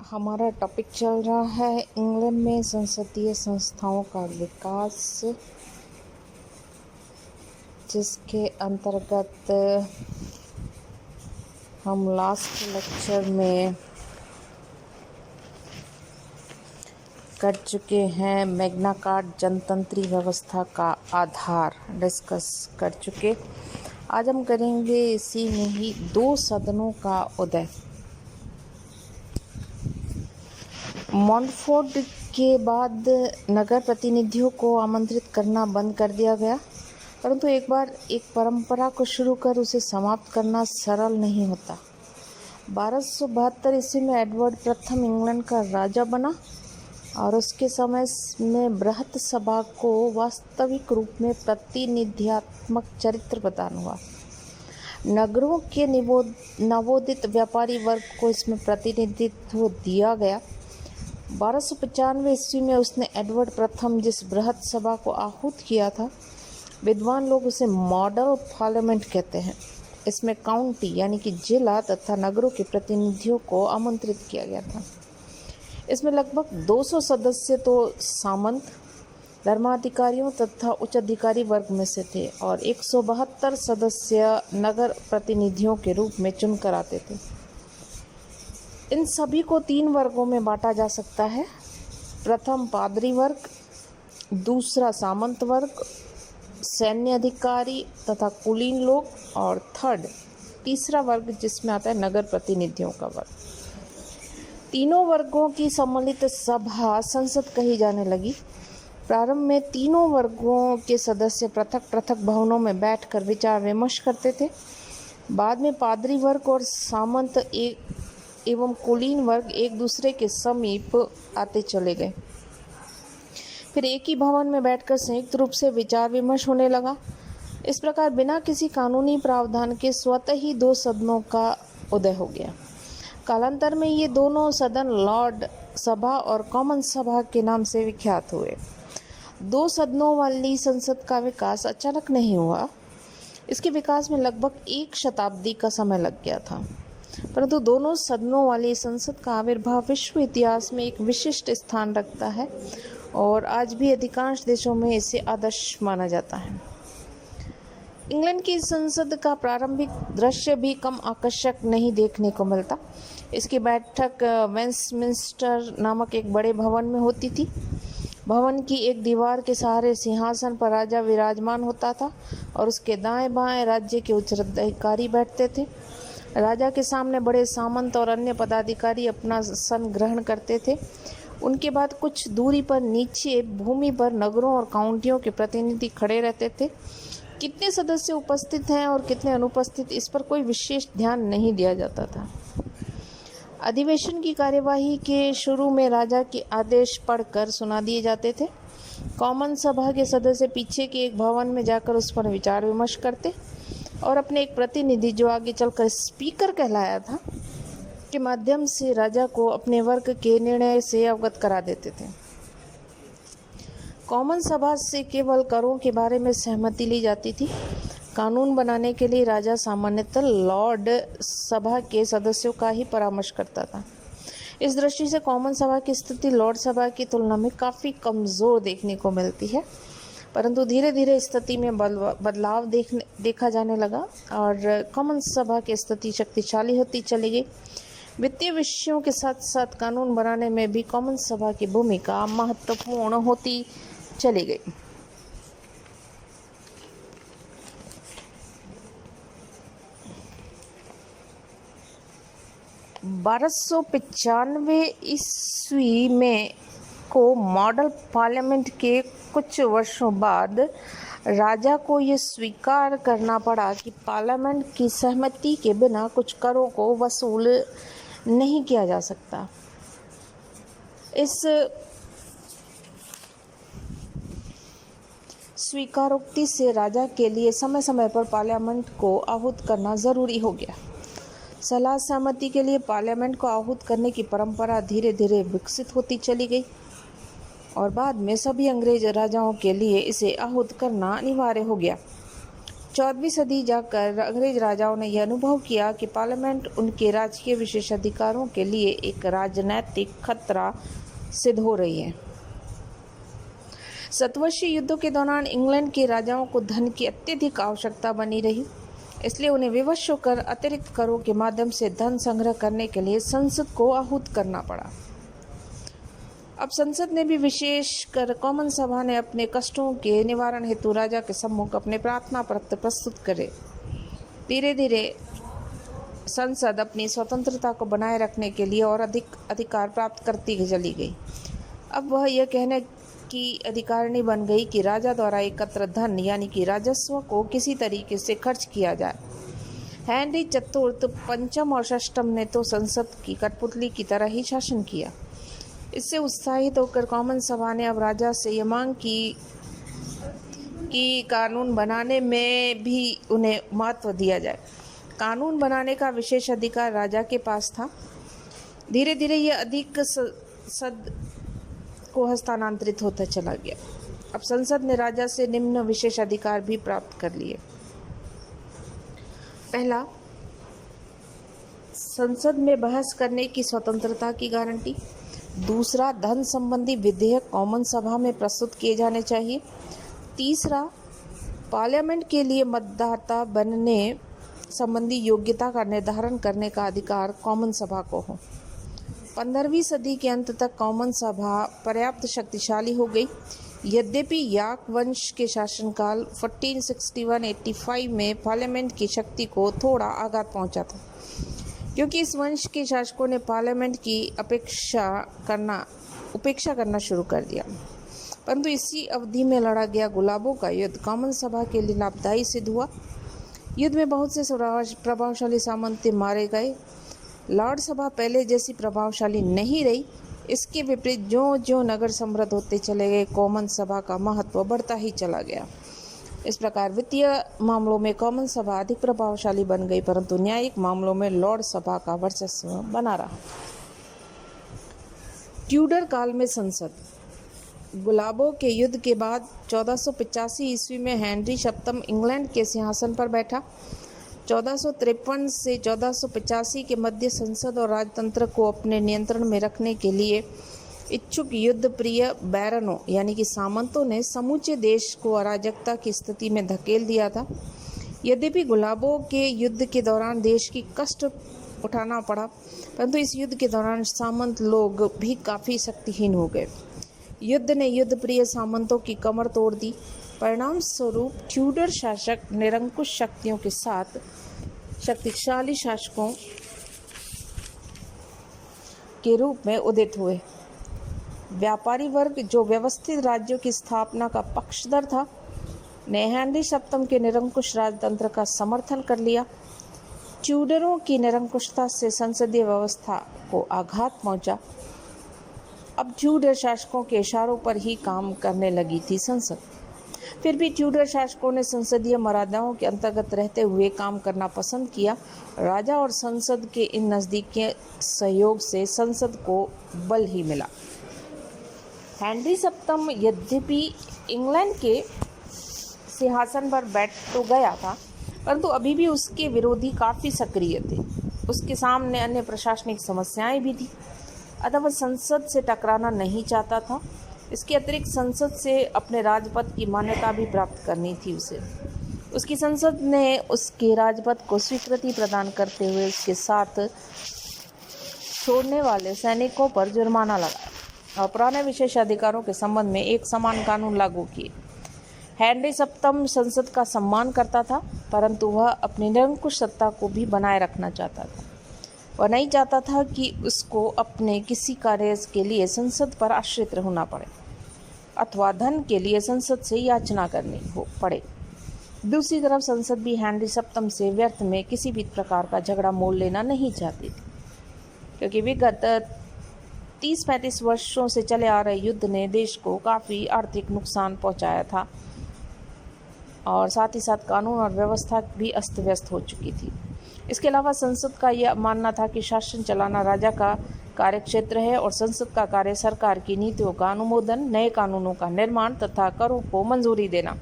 हमारा टॉपिक चल रहा है इंग्लैंड में संसदीय संस्थाओं का विकास, जिसके अंतर्गत हम लास्ट लेक्चर में कर चुके हैं। मैग्ना कार्टा जनतंत्री व्यवस्था का आधार डिस्कस कर चुके। आज हम करेंगे इसी में ही दो सदनों का उदय। मॉन्टफोर्ट के बाद नगर प्रतिनिधियों को आमंत्रित करना बंद कर दिया गया, परंतु एक बार एक परंपरा को शुरू कर उसे समाप्त करना सरल नहीं होता। 1272 ईस्वी में एडवर्ड प्रथम इंग्लैंड का राजा बना और उसके समय में बृहत सभा को वास्तविक रूप में प्रतिनिधियात्मक चरित्र प्रदान हुआ। नगरों के नवोदित व्यापारी वर्ग को इसमें प्रतिनिधित्व दिया गया। 1295 ईस्वी में उसने एडवर्ड प्रथम जिस बृहत सभा को आहूत किया था, विद्वान लोग उसे मॉडल पार्लियामेंट कहते हैं। इसमें काउंटी यानी कि जिला तथा नगरों के प्रतिनिधियों को आमंत्रित किया गया था। इसमें लगभग 200 सदस्य तो सामंत, धर्माधिकारियों तथा उच्च अधिकारी वर्ग में से थे और 172 सदस्य नगर प्रतिनिधियों के रूप में चुनकर आते थे। इन सभी को 3 वर्गों में बांटा जा सकता है। प्रथम पादरी वर्ग, दूसरा सामंत वर्ग, सैन्य अधिकारी तथा कुलीन लोग, और तीसरा वर्ग जिसमें आता है नगर प्रतिनिधियों का वर्ग। तीनों वर्गों की सम्मिलित सभा संसद कही जाने लगी। प्रारंभ में तीनों वर्गों के सदस्य पृथक पृथक भवनों में बैठकर विचार विमर्श करते थे। बाद में पादरी वर्ग और सामंत एवं कुलीन वर्ग एक दूसरे के समीप आते चले गए। फिर एक ही भवन में बैठकर संयुक्त रूप से विचार विमर्श होने लगा। इस प्रकार बिना किसी कानूनी प्रावधान के स्वतः ही 2 सदनों का उदय हो गया। कालांतर में ये दोनों सदन लॉर्ड सभा और कॉमन सभा के नाम से विख्यात हुए। 2 सदनों वाली संसद का विकास अचानक नहीं हुआ। इसके विकास में लगभग 1 शताब्दी का समय लग गया था, परंतु दोनों सदनों वाली संसद का आविर्भाव विश्व इतिहास में एक विशिष्ट स्थान रखता है और आज भी अधिकांश देशों में इसे आदर्श माना जाता है। इंग्लैंड की संसद का प्रारंभिक दृश्य भी कम आकर्षक नहीं देखने को मिलता। इसकी बैठक वेस्टमिंस्टर नामक एक बड़े भवन में होती थी। भवन की एक दीवार के सहारे सिंहासन पर राजा विराजमान होता था और उसके दाएं बाएं राज्य के उत्तराधिकारी बैठते थे। राजा के सामने बड़े सामंत और अन्य पदाधिकारी अपना आसन ग्रहण करते थे। उनके बाद कुछ दूरी पर नीचे भूमि पर नगरों और काउंटियों के प्रतिनिधि खड़े रहते थे। कितने सदस्य उपस्थित हैं और कितने अनुपस्थित, इस पर कोई विशेष ध्यान नहीं दिया जाता था। अधिवेशन की कार्यवाही के शुरू में राजा के आदेश पढ़कर सुना दिए जाते थे। कॉमन सभा के सदस्य पीछे के एक भवन में जाकर उस पर विचार विमर्श करते और अपने एक प्रतिनिधि, जो आगे चलकर स्पीकर कहलाया था, के माध्यम से राजा को अपने वर्ग के निर्णय से अवगत करा देते थे। कॉमन सभा से केवल करों के बारे में सहमति ली जाती थी। कानून बनाने के लिए राजा सामान्यतः लॉर्ड सभा के सदस्यों का ही परामर्श करता था। इस दृष्टि से कॉमन सभा की स्थिति लॉर्ड सभा की तुलना में काफ़ी कमज़ोर देखने को मिलती है, परंतु धीरे धीरे स्थिति में बदलाव देखा जाने लगा और कॉमन सभा की स्थिति शक्तिशाली होती चली गई। वित्तीय विषयों के साथ साथ कानून बनाने में भी कॉमन सभा की भूमिका महत्वपूर्ण होती चली गई। (1295 ईस्वी में को मॉडल पार्लियामेंट के कुछ वर्षों बाद राजा को ये स्वीकार करना पड़ा कि पार्लियामेंट की सहमति के बिना कुछ करों को वसूल नहीं किया जा सकता। इस स्वीकारोक्ति से राजा के लिए समय समय पर पार्लियामेंट को आहूत करना ज़रूरी हो गया। सलाह सहमति के लिए पार्लियामेंट को आहूत करने की परंपरा धीरे धीरे विकसित होती चली गई और बाद में सभी अंग्रेज राजाओं के लिए इसे आहूत करना अनिवार्य हो गया। 14वीं सदी जाकर अंग्रेज राजाओं ने यह अनुभव किया कि पार्लियामेंट उनके राजकीय विशेषाधिकारों के लिए एक राजनैतिक खतरा सिद्ध हो रही है। सतवर्षीय युद्धों के दौरान इंग्लैंड के राजाओं को धन की अत्यधिक आवश्यकता बनी रही, इसलिए उन्हें विवश होकर अतिरिक्त करों के माध्यम से धन संग्रह करने के लिए संसद को आहूत करना पड़ा। अब संसद ने भी, विशेषकर कॉमन सभा ने अपने कष्टों के निवारण हेतु राजा के सम्मुख अपने प्रार्थना पत्र प्रस्तुत करे। धीरे धीरे संसद अपनी स्वतंत्रता को बनाए रखने के लिए और अधिक अधिकार प्राप्त करती चली गई। अब वह यह कहने की अधिकारिणी बन गई कि राजा द्वारा एकत्र धन यानी कि राजस्व को किसी तरीके से खर्च किया जाए। हेनरी चतुर्थ, पंचम और षष्ठम ने तो संसद की कठपुतली की तरह ही शासन किया। इससे उत्साहित होकर कॉमन सभा ने अब राजा से यह मांग की कि कानून बनाने में भी उन्हें महत्व दिया जाए। कानून बनाने का विशेष अधिकार राजा के पास था। धीरे धीरे यह अधिक सद को हस्तांतरित होता चला गया। अब संसद ने राजा से निम्न विशेष अधिकार भी प्राप्त कर लिए। पहला, संसद में बहस करने की स्वतंत्रता की गारंटी। दूसरा, धन संबंधी विधेयक कॉमन सभा में प्रस्तुत किए जाने चाहिए। तीसरा, पार्लियामेंट के लिए मतदाता बनने संबंधी योग्यता का निर्धारण करने का अधिकार कॉमन सभा को हो। 15वीं सदी के अंत तक कॉमन सभा पर्याप्त शक्तिशाली हो गई। यद्यपि याक वंश के शासनकाल 1461-85 में पार्लियामेंट की शक्ति को थोड़ा आघात पहुंचा था, क्योंकि इस वंश के शासकों ने पार्लियामेंट की उपेक्षा करना शुरू कर दिया। परंतु इसी अवधि में लड़ा गया गुलाबों का युद्ध कॉमन सभा के लिए लाभदायी सिद्ध हुआ। युद्ध में बहुत से प्रभावशाली सामंत मारे गए। लॉर्ड सभा पहले जैसी प्रभावशाली नहीं रही। इसके विपरीत ज्यों ज्यों नगर समृद्ध होते चले गए, कॉमन सभा का महत्व बढ़ता ही चला गया। इस प्रकार वित्तीय मामलों में कॉमन सभा अधिक प्रभावशाली बन गई, परंतु न्यायिक मामलों में लॉर्ड सभा का वर्चस्व बना रहा। ट्यूडर काल में संसद। गुलाबों के युद्ध के बाद 1485 ईस्वी में हेनरी सप्तम इंग्लैंड के सिंहासन पर बैठा। 1453 से 1485 के मध्य संसद और राजतंत्र को अपने नियंत्रण में रखने के लिए इच्छुक युद्ध प्रिय बैरनों यानी कि सामंतों ने समूचे देश को अराजकता की स्थिति में धकेल दिया था। यद्यपि गुलाबों के युद्ध के दौरान देश की कष्ट उठाना पड़ा, परंतु इस युद्ध के दौरान सामंत लोग भी काफ़ी शक्तिहीन हो गए। युद्ध ने युद्ध प्रिय सामंतों की कमर तोड़ दी। परिणाम स्वरूप ट्यूडर शासक निरंकुश शक्तियों के साथ शक्तिशाली शासकों के रूप में उदित हुए। व्यापारी वर्ग, जो व्यवस्थित राज्यों की स्थापना का पक्षधर था, ने हेनरी सप्तम के निरंकुश राजतंत्र का समर्थन कर लिया। ट्यूडरों की निरंकुशता से संसदीय व्यवस्था को आघात पहुंचा। अब ट्यूडर शासकों के इशारों पर ही काम करने लगी थी संसद। फिर भी ट्यूडर शासकों ने संसदीय मर्यादाओं के अंतर्गत रहते हुए काम करना पसंद किया। राजा और संसद के इन नज़दीकी सहयोग से संसद को बल ही मिला। हेनरी सप्तम यद्यपि इंग्लैंड के सिंहासन पर बैठ तो गया था, परंतु अभी भी उसके विरोधी काफ़ी सक्रिय थे। उसके सामने अन्य प्रशासनिक समस्याएं भी थी, अतः वह संसद से टकराना नहीं चाहता था। इसके अतिरिक्त संसद से अपने राजपद की मान्यता भी प्राप्त करनी थी उसे। उसकी संसद ने उसके राजपद को स्वीकृति प्रदान करते हुए उसके साथ छोड़ने वाले सैनिकों पर जुर्माना लगाया और पुराने विशेष अधिकारों के संबंध में एक समान कानून लागू किए। हेनरी सप्तम संसद का सम्मान करता था, परंतु वह अपनी निरंकुश सत्ता को भी बनाए रखना चाहता था। वह नहीं चाहता था कि उसको अपने किसी कार्य के लिए संसद पर आश्रित होना पड़े अथवा धन के लिए संसद से याचना करनी पड़े। दूसरी तरफ संसद भी हेनरी सप्तम से व्यर्थ में किसी भी प्रकार का झगड़ा मोल लेना नहीं चाहती थी, क्योंकि विगत 30-35 वर्षों से चले आ रहे युद्ध ने देश को काफ़ी आर्थिक नुकसान पहुंचाया था और साथ ही साथ कानून और व्यवस्था भी अस्त व्यस्त हो चुकी थी। इसके अलावा संसद का यह मानना था कि शासन चलाना राजा का कार्यक्षेत्र है और संसद का कार्य सरकार की नीतियों का अनुमोदन, नए कानूनों का निर्माण तथा करों को मंजूरी देना।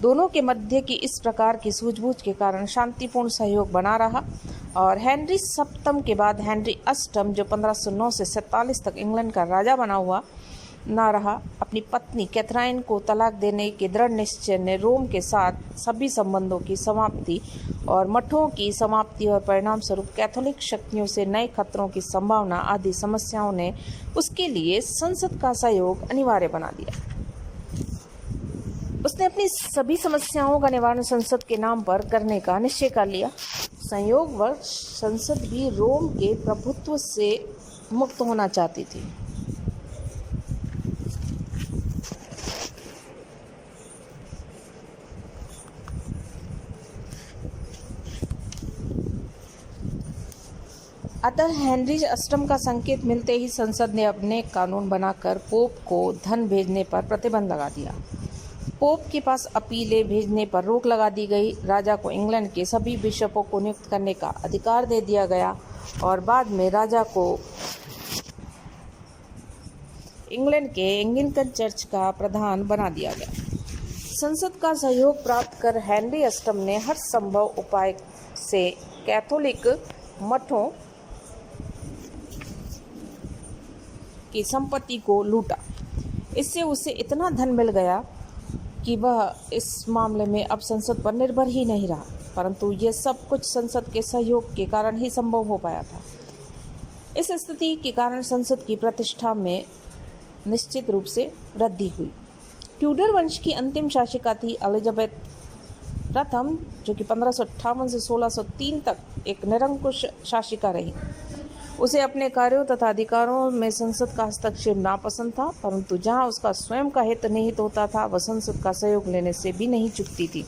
दोनों के मध्य की इस प्रकार की सूझबूझ के कारण शांतिपूर्ण सहयोग बना रहा और हेनरी सप्तम के बाद हेनरी अष्टम, जो 1509 से 47 तक इंग्लैंड का राजा बना हुआ ना रहा, अपनी पत्नी कैथरीन को तलाक देने के दृढ़ निश्चय ने रोम के साथ सभी संबंधों की समाप्ति और मठों की समाप्ति और परिणाम स्वरूप कैथोलिक शक्तियों से नए खतरों की संभावना आदि समस्याओं ने उसके लिए संसद का सहयोग अनिवार्य बना दिया। उसने अपनी सभी समस्याओं का निवारण संसद के नाम पर करने का निश्चय कर लिया। संयोगवश संसद भी रोम के प्रभुत्व से मुक्त होना चाहती थी। अतः हेनरी अष्टम का संकेत मिलते ही संसद ने अपने कानून बनाकर पोप को धन भेजने पर प्रतिबंध लगा दिया। पोप के पास अपीलें भेजने पर रोक लगा दी गई। राजा को इंग्लैंड के सभी बिशपों को नियुक्त करने का अधिकार दे दिया गया और बाद में राजा को इंग्लैंड के एंग्लिकन चर्च का प्रधान बना दिया गया। संसद का सहयोग प्राप्त कर हेनरी अष्टम ने हर संभव उपाय से कैथोलिक मठों की संपत्ति को लूटा। इससे उसे इतना धन मिल गया कि वह इस मामले में अब संसद पर निर्भर ही नहीं रहा, परंतु यह सब कुछ संसद के सहयोग के कारण ही संभव हो पाया था। इस स्थिति के कारण संसद की प्रतिष्ठा में निश्चित रूप से वृद्धि हुई। ट्यूडर वंश की अंतिम शासिका थी एलिजाबेथ प्रथम, जो कि 1558 से 1603 तक एक निरंकुश शासिका रही। उसे अपने कार्यों तथा अधिकारों में संसद का हस्तक्षेप नापसंद था, परंतु जहां उसका स्वयं का हित निहित होता था वह संसद का सहयोग लेने से भी नहीं चूकती थी।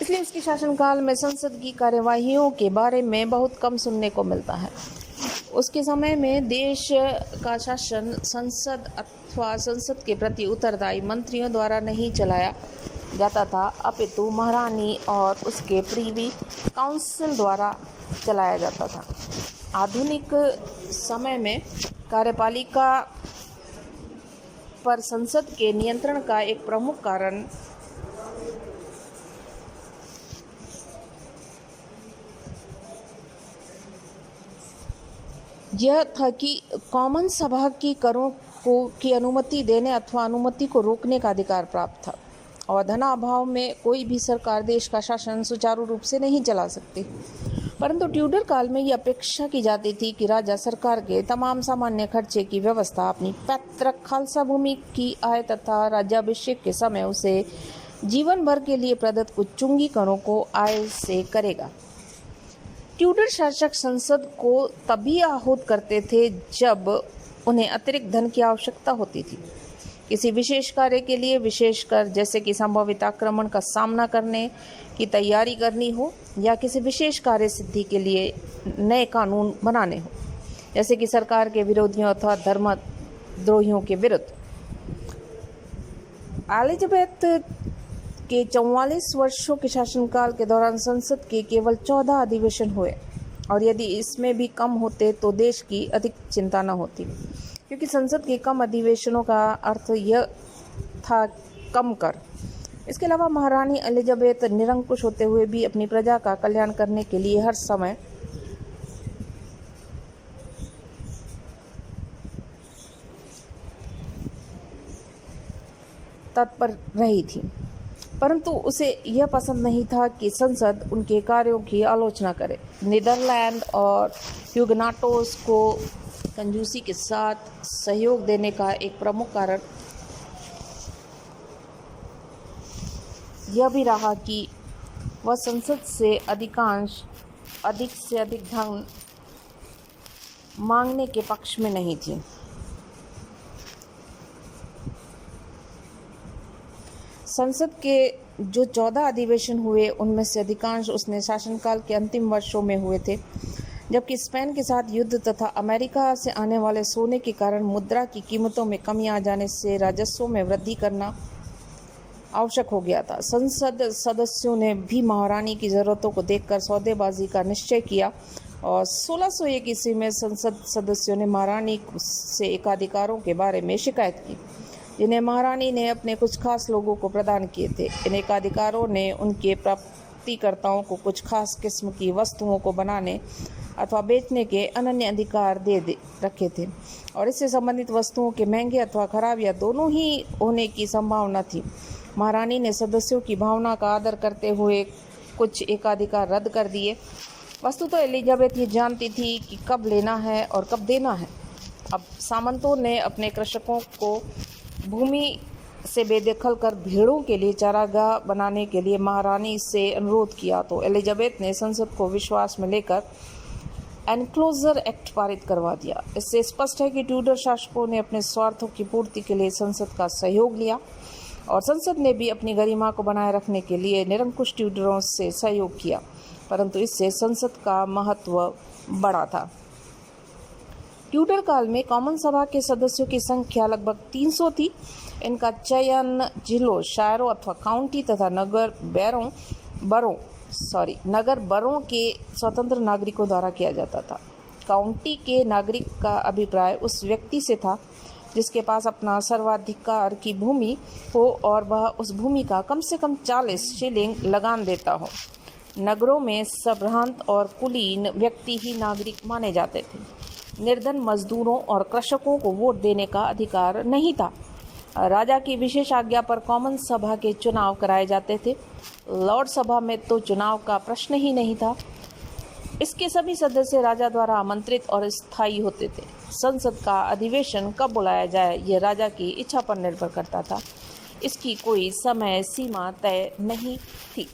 इसलिए उसके शासनकाल में संसद की कार्यवाहियों के बारे में बहुत कम सुनने को मिलता है। उसके समय में देश का शासन संसद अथवा संसद के प्रति उत्तरदायी मंत्रियों द्वारा नहीं चलाया जाता था, अपितु महारानी और उसके प्रीवी काउंसिल द्वारा चलाया जाता था। आधुनिक समय में कार्यपालिका पर संसद के नियंत्रण का एक प्रमुख कारण यह था कि कॉमन सभा की करों की अनुमति देने अथवा अनुमति को रोकने का अधिकार प्राप्त था और धनाभाव में कोई भी सरकार देश का शासन सुचारू रूप से नहीं चला सकती। परंतु ट्यूडर काल में यह अपेक्षा की जाती थी कि राजा सरकार के तमाम सामान्य खर्चे की व्यवस्था अपनी पैतृक खालसा भूमि की आय तथा राज्याभिषेक के समय उसे जीवन भर के लिए प्रदत्त कुछ चुंगी करों को आय से करेगा। ट्यूडर शासक संसद को तभी आहूत करते थे जब उन्हें अतिरिक्त धन की आवश्यकता होती थी। किसी विशेष कार्य के लिए, विशेषकर जैसे कि संभावित आक्रमण का सामना करने की तैयारी करनी हो या किसी विशेष कार्य सिद्धि के लिए नए कानून बनाने हो, जैसे कि सरकार के विरोधियों अथवा धर्मद्रोहियों के विरुद्ध। एलिजाबेथ के 44 वर्षों के शासनकाल के दौरान संसद के केवल 14 अधिवेशन हुए और यदि इसमें भी कम होते तो देश की अधिक चिंता न होती, क्योंकि संसद के कम अधिवेशनों का अर्थ यह था कम कर। इसके अलावा महारानी एलिजाबेथ निरंकुश होते हुए भी अपनी प्रजा का कल्याण करने के लिए हर समय तत्पर रही थी, परंतु उसे यह पसंद नहीं था कि संसद उनके कार्यों की आलोचना करे। नीदरलैंड और ह्यूगनाटोस को कंजूसी के साथ सहयोग देने का एक प्रमुख कारण यह भी रहा कि वह संसद से अधिक से अधिक धन मांगने के पक्ष में नहीं थी। संसद के जो 14 अधिवेशन हुए उनमें से अधिकांश उसने शासनकाल के अंतिम वर्षों में हुए थे, जबकि स्पेन के साथ युद्ध तथा अमेरिका से आने वाले सोने के कारण मुद्रा की कीमतों में कमी आ जाने से राजस्व में वृद्धि करना आवश्यक हो गया था। संसद सदस्यों ने भी महारानी की ज़रूरतों को देखकर सौदेबाजी का निश्चय किया और 1601 ईस्वी में संसद सदस्यों ने महारानी से एकाधिकारों के बारे में शिकायत की। जिन्हें महारानी ने अपने कुछ खास लोगों को प्रदान किए थे। इन एकाधिकारों ने उनके प्राप्तिकर्ताओं को कुछ खास किस्म की वस्तुओं को बनाने अथवा बेचने के अनन्य अधिकार दे रखे थे और इससे संबंधित वस्तुओं के महंगे अथवा खराब या दोनों ही होने की संभावना थी। महारानी ने सदस्यों की भावना का आदर करते हुए कुछ एकाधिकार रद्द कर दिए। वस्तु तो एलिजाबेथ ये जानती थी कि कब लेना है और कब देना है। अब सामंतों ने अपने कृषकों को भूमि से बेदखल कर भेड़ों के लिए चारागाह बनाने के लिए महारानी से अनुरोध किया तो एलिजाबेथ ने संसद को विश्वास में लेकर एनक्लोजर एक्ट पारित करवा दिया। इससे स्पष्ट है कि ट्यूडर शासकों ने अपने स्वार्थों की पूर्ति के लिए संसद का सहयोग लिया और संसद ने भी अपनी गरिमा को बनाए रखने के लिए निरंकुश ट्यूडरों से सहयोग किया, परंतु इससे संसद का महत्व बढ़ा था। ट्यूडर काल में कॉमन सभा के सदस्यों की संख्या लगभग 300 थी। इनका चयन जिलों, शहरों अथवा काउंटी तथा नगर बरों के स्वतंत्र नागरिकों द्वारा किया जाता था। काउंटी के नागरिक का अभिप्राय उस व्यक्ति से था जिसके पास अपना सर्वाधिकार की भूमि हो और वह उस भूमि का कम से कम 40 शिलिंग लगान देता हो। नगरों में संभ्रांत और कुलीन व्यक्ति ही नागरिक माने जाते थे। निर्धन मजदूरों और कृषकों को वोट देने का अधिकार नहीं था। राजा की विशेष आज्ञा पर कॉमन सभा के चुनाव कराए जाते थे। लॉर्ड सभा में तो चुनाव का प्रश्न ही नहीं था। इसके सभी सदस्य राजा द्वारा आमंत्रित और स्थायी होते थे। संसद का अधिवेशन कब बुलाया जाए यह राजा की इच्छा पर निर्भर करता था। इसकी कोई समय सीमा तय नहीं थी।